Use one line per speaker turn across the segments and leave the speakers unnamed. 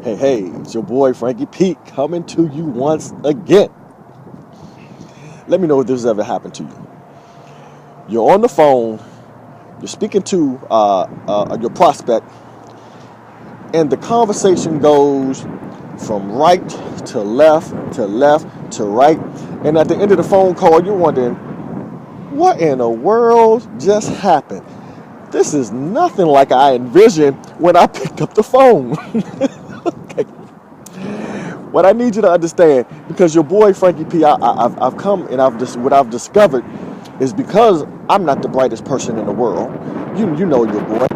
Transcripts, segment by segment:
Hey, it's your boy Frankie Pete coming to you once again. Let me know if this has ever happened to you. You're on the phone, you're speaking to your prospect, and the conversation goes from right to left to right. And at the end of the phone call, you're wondering, what in the world just happened? This is nothing like I envisioned when I picked up the phone. Okay. What I need you to understand, because your boy Frankie P, I've come and what I've discovered is because I'm not the brightest person in the world. You know your boy.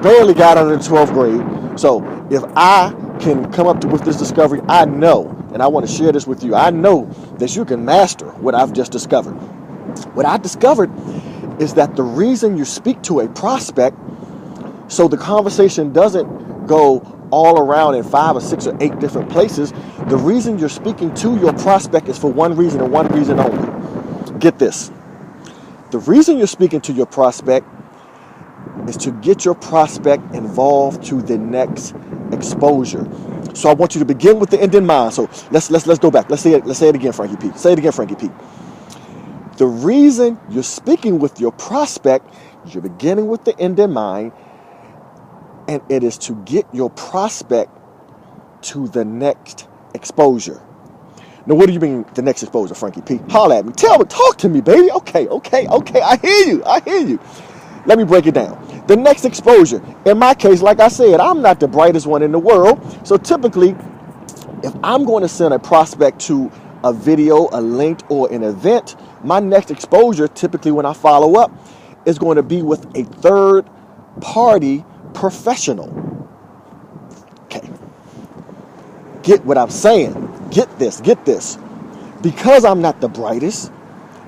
Barely got out of the 12th grade. So if I can come up with this discovery, I know, and I want to share this with you, I know that you can master what I've just discovered. What I discovered is that the reason you speak to a prospect, so the conversation doesn't go all around in 5 or 6 or 8 different places, the reason you're speaking to your prospect is for one reason and one reason only. Get this. The reason you're speaking to your prospect is to get your prospect involved to the next exposure. So I want you to begin with the end in mind. So let's go back. Let's say it again, Frankie P. Say it again, Frankie P. The reason you're speaking with your prospect, you're beginning with the end in mind, and it is to get your prospect to the next exposure. Now, what do you mean the next exposure, Frankie P? Holler at me. Tell me, talk to me, baby. Okay. I hear you. Let me break it down. The next exposure. In my case, like I said, I'm not the brightest one in the world. So typically, if I'm going to send a prospect to a video, a link, or an event, my next exposure, typically when I follow up, is going to be with a third party professional. Okay. Get what I'm saying. Get this. Because I'm not the brightest,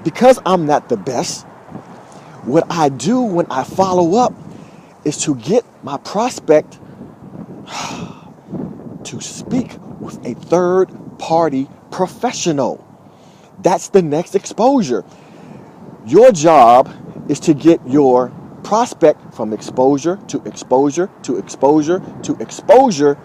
because I'm not the best, what I do when I follow up is to get my prospect to speak with a third party professional. That's the next exposure. Your job is to get your prospect from exposure to exposure to exposure to exposure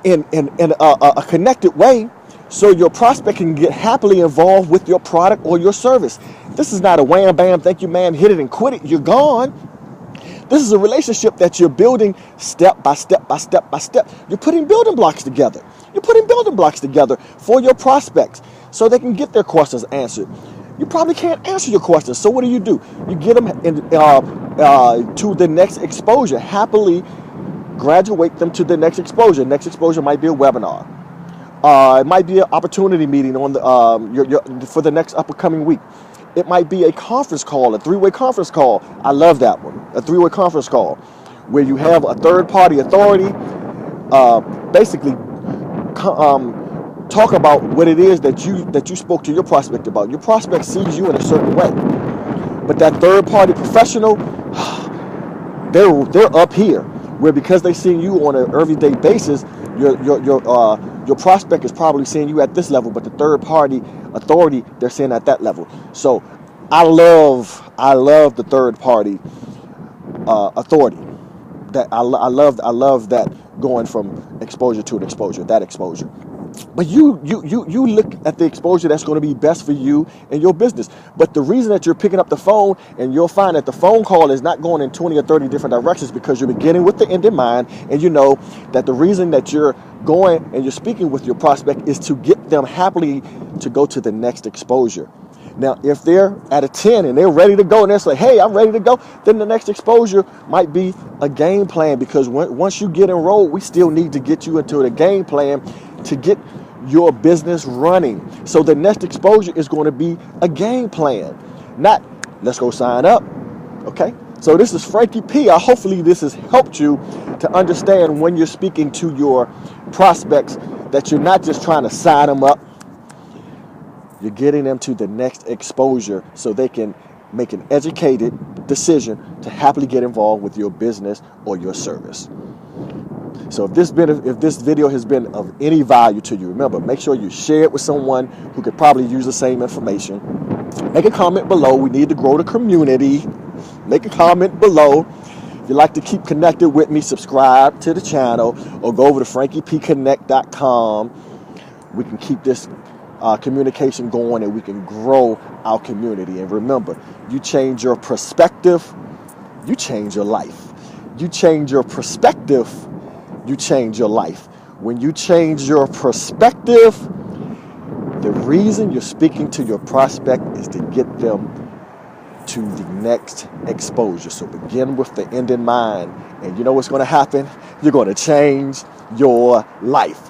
in a connected way, so your prospect can get happily involved with your product or your service. This is not a wham bam, thank you man, hit it and quit it, you're gone. This is a relationship that you're building step by step by step by step. You're putting building blocks together. You're putting building blocks together for your prospects so they can get their questions answered. You probably can't answer your questions, so what do? You get them to the next exposure. Happily graduate them to the next exposure. Next exposure might be a webinar. It might be an opportunity meeting on the for the next upcoming week. It might be a conference call, a 3-way conference call. I love that one. A 3-way conference call where you have a third-party authority basically talk about what it is that you spoke to your prospect about. Your prospect sees you in a certain way, but that third-party professional, they're up here, where because they see you on an everyday basis, your prospect is probably seeing you at this level, but the third-party authority, they're seeing at that level. So I love the third-party authority. That I love that, going from exposure to an exposure, that exposure. But you look at the exposure that's going to be best for you and your business. But the reason that you're picking up the phone, and you'll find that the phone call is not going in 20 or 30 different directions, because you're beginning with the end in mind, and you know that the reason that you're going and you're speaking with your prospect is to get them happily to go to the next exposure. Now, if they're at a 10 and they're ready to go, and they're like, hey, I'm ready to go, then the next exposure might be a game plan, because once you get enrolled, we still need to get you into the game plan to get your business running. So the next exposure is going to be a game plan, not let's go sign up. Okay? So this is Frankie P. Hopefully this has helped you to understand when you're speaking to your prospects that you're not just trying to sign them up. You're getting them to the next exposure so they can make an educated decision to happily get involved with your business or your service. So if this video has been of any value to you, remember, make sure you share it with someone who could probably use the same information. Make a comment below. We need to grow the community. Make a comment below. If you'd like to keep connected with me, subscribe to the channel or go over to frankiepconnect.com. We can keep this communication going and we can grow our community. And remember, you change your perspective, you change your life. You change your perspective, you change your life. When you change your perspective, the reason you're speaking to your prospect is to get them to the next exposure. So begin with the end in mind. And you know what's going to happen? You're going to change your life.